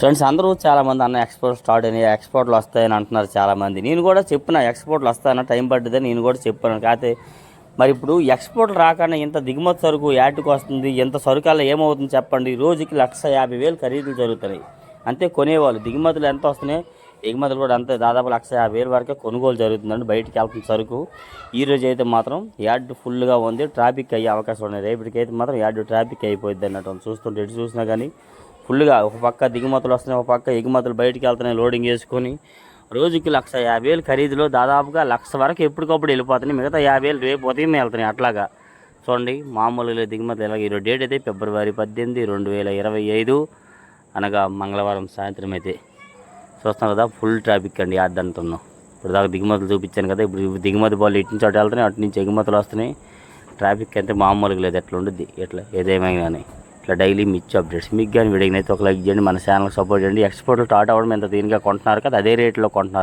Friends అందరూ చాలామంది అన్న ఎక్స్పోర్ట్ స్టార్ట్ అయినాయి, ఎక్స్పోర్ట్లు వస్తాయని అంటున్నారు చాలామంది. నేను కూడా చెప్పిన ఎక్స్పోర్ట్లు వస్తాయన్న, టైం పడుతుందని నేను కూడా చెప్పాను. కాకపోతే మరి ఇప్పుడు ఎక్స్పోర్ట్లు రాకుండా ఇంత దిగుమతి సరుకు యాటికి వస్తుంది, ఇంత సరుకల్లా ఏమవుతుంది చెప్పండి. రోజుకి 1,50,000 ఖరీదులు జరుగుతున్నాయి. అంతే కొనేవాళ్ళు. దిగుమతులు ఎంత వస్తున్నాయి, ఎగుమతులు కూడా అంతే. దాదాపు 1,50,000 వరకే కొనుగోలు జరుగుతుందండి బయటికి వెళ్తున్న సరుకు. ఈరోజు అయితే మాత్రం యార్డ్ ఫుల్గా ఉంది, ట్రాఫిక్ అయ్యే అవకాశం ఉన్నాయి. రేపటికైతే మాత్రం యార్డ్ ట్రాఫిక్ అయిపోయింది అన్నట్టు చూస్తుంటే. ఎటు చూసినా కానీ ఫుల్గా ఒక పక్క దిగుమతులు వస్తున్నాయి, ఒక పక్క ఎగుమతులు బయటికి వెళ్తున్నాయి లోడింగ్ చేసుకొని. రోజుకి 1,50,000 ఖరీదులో దాదాపుగా 1,00,000 వరకు ఎప్పటికప్పుడు వెళ్ళిపోతున్నాయి. మిగతా 50,000 రేపు ఉదయం వెళ్తున్నాయి. అట్లాగా చూడండి, మామూలుగా దిగుమతులు ఇలాగ. ఈరోజు డేట్ అయితే ఫిబ్రవరి 18, 2025 అనగా మంగళవారం సాయంత్రం అయితే చూస్తాం కదా. ఫుల్ ట్రాఫిక్ అండి యార్డ్ అంటున్నాం. ఇప్పుడు దాకా దిగుమతులు చూపించాను కదా. ఇప్పుడు దిగుమతి బాల్ ఇటు నుంచి అటు వెళ్తున్నాయి, అటు నుంచి ఎగుమతులు వస్తున్నాయి. ట్రాఫిక్ అంటే మామూలుగా లేదు. ఎట్లా ఉండద్ది ఎట్లా ఏదేమైనా కానీ ఇట్లా డైలీ మిర్చి అప్డేట్స్. మీకు కానీ వీడియోని అయితే ఒక లైక్ చేయండి, మన ఛానల్ సపోర్ట్ చేయండి. ఎక్స్పోర్ట్లు స్టార్ట్ అవ్వడం ఎంత దీనిగా కొంటున్నారు కదా, అదే రేట్లో కొంటున్నారు.